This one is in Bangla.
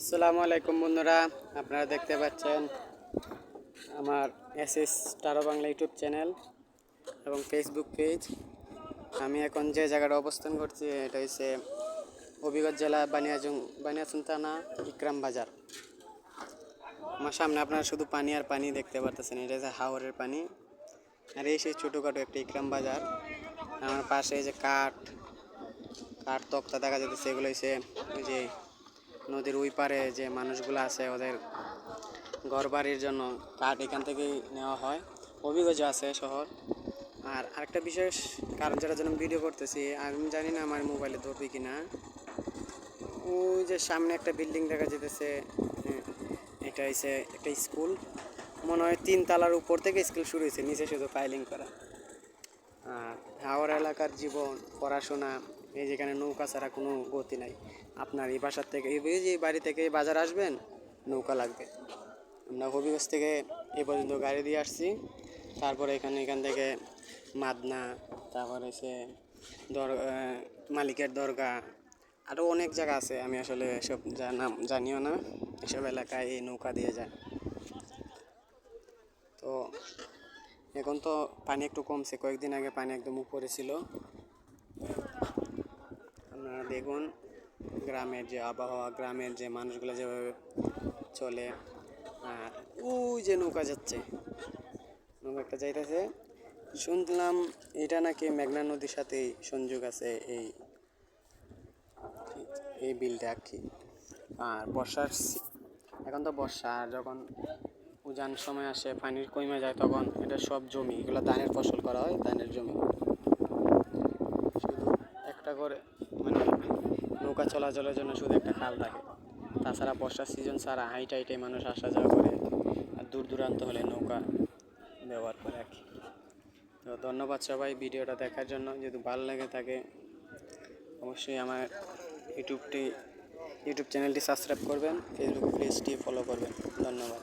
আসসালামু আলাইকুম বন্ধুরা, আপনারা দেখতে পাচ্ছেন আমার SS star Bangla YouTube channel এবং ফেসবুক পেজ। আমি এখন যে জায়গাটা অবস্থান করছি এটা হচ্ছে হবিগঞ্জ জেলা বানিয়াচং থানা ইকরাম বাজার। আমার সামনে আপনারা শুধু পানি আর পানি দেখতে পারতেছেন, এটা হচ্ছে হাওরের পানি। আর এই সেই ছোটোখাটো একটা ইকরাম বাজার। আমার পাশে এই যে কাঠ তক্তা দেখা যাচ্ছে, এগুলো হচ্ছে ওই যে নদীর ওই পারে যে মানুষগুলো আছে ওদের ঘর বাড়ির জন্য কাঠ এখান থেকেই নেওয়া হয়। হবিগঞ্জ আছে শহর। আর আরেকটা বিশেষ কারণ যেটার জন্য ভিডিও করতেছি, আমি জানি না আমার মোবাইলে ধরবে কি না। ওই যে সামনে একটা বিল্ডিং দেখা যেতেছে, এটা হচ্ছে একটা স্কুল। মনে হয় 3 তলার উপর থেকে স্কুল শুরু হয়েছে, নিচে শুধু ফাইলিং করা। আর হাওর এলাকার জীবন, পড়াশোনা, এই যেখানে নৌকা ছাড়া কোনো গতি নাই। আপনার এই বাসার থেকে এই যে বাড়ি থেকে এই বাজার আসবেন, নৌকা লাগবে। আমরা হবিগঞ্জ থেকে এই পর্যন্ত গাড়ি দিয়ে আসছি। তারপরে এখান থেকে মাদনা, তারপরে সে মালিকের দরগা, আরও অনেক জায়গা আছে, আমি আসলে সব নাম জানিও না। এসব এলাকায় এই নৌকা দিয়ে যায়। তো এখন তো পানি একটু কমছে, কয়েকদিন আগে পানি একদম উপরে ছিল। আপনারা দেখুন গ্রামের যে আবহাওয়া, গ্রামের যে মানুষগুলো যেভাবে চলে। আর ওই যে নৌকা যাচ্ছে, নৌকা একটা যাইতেছে, শুনলাম এটা নাকি মেঘনা নদীর সাথে সংযোগ আছে এই এই বিলটা আর কি। আর এখন তো বর্ষা, আর যখন উজান সময় আসে পানি কমে যায়, তখন এটা সব জমি, এগুলো ধানের ফসল করা হয়, ধানের জমি। শুধু একটা করে মানে নৌকা চলাচলের জন্য শুধু একটা খাল থাকে। তাছাড়া বর্ষার সিজন ছাড়া হাইটে মানুষ আসা যাওয়া করে, আর দূর দূরান্ত হলে নৌকা ব্যবহার করে আর কি। তো ধন্যবাদ সবাই ভিডিওটা দেখার জন্য। যদি ভালো লাগে থাকে অবশ্যই আমার ইউটিউব চ্যানেলটি সাবস্ক্রাইব করবেন, ফেসবুক পেজটি ফলো করবেন। ধন্যবাদ।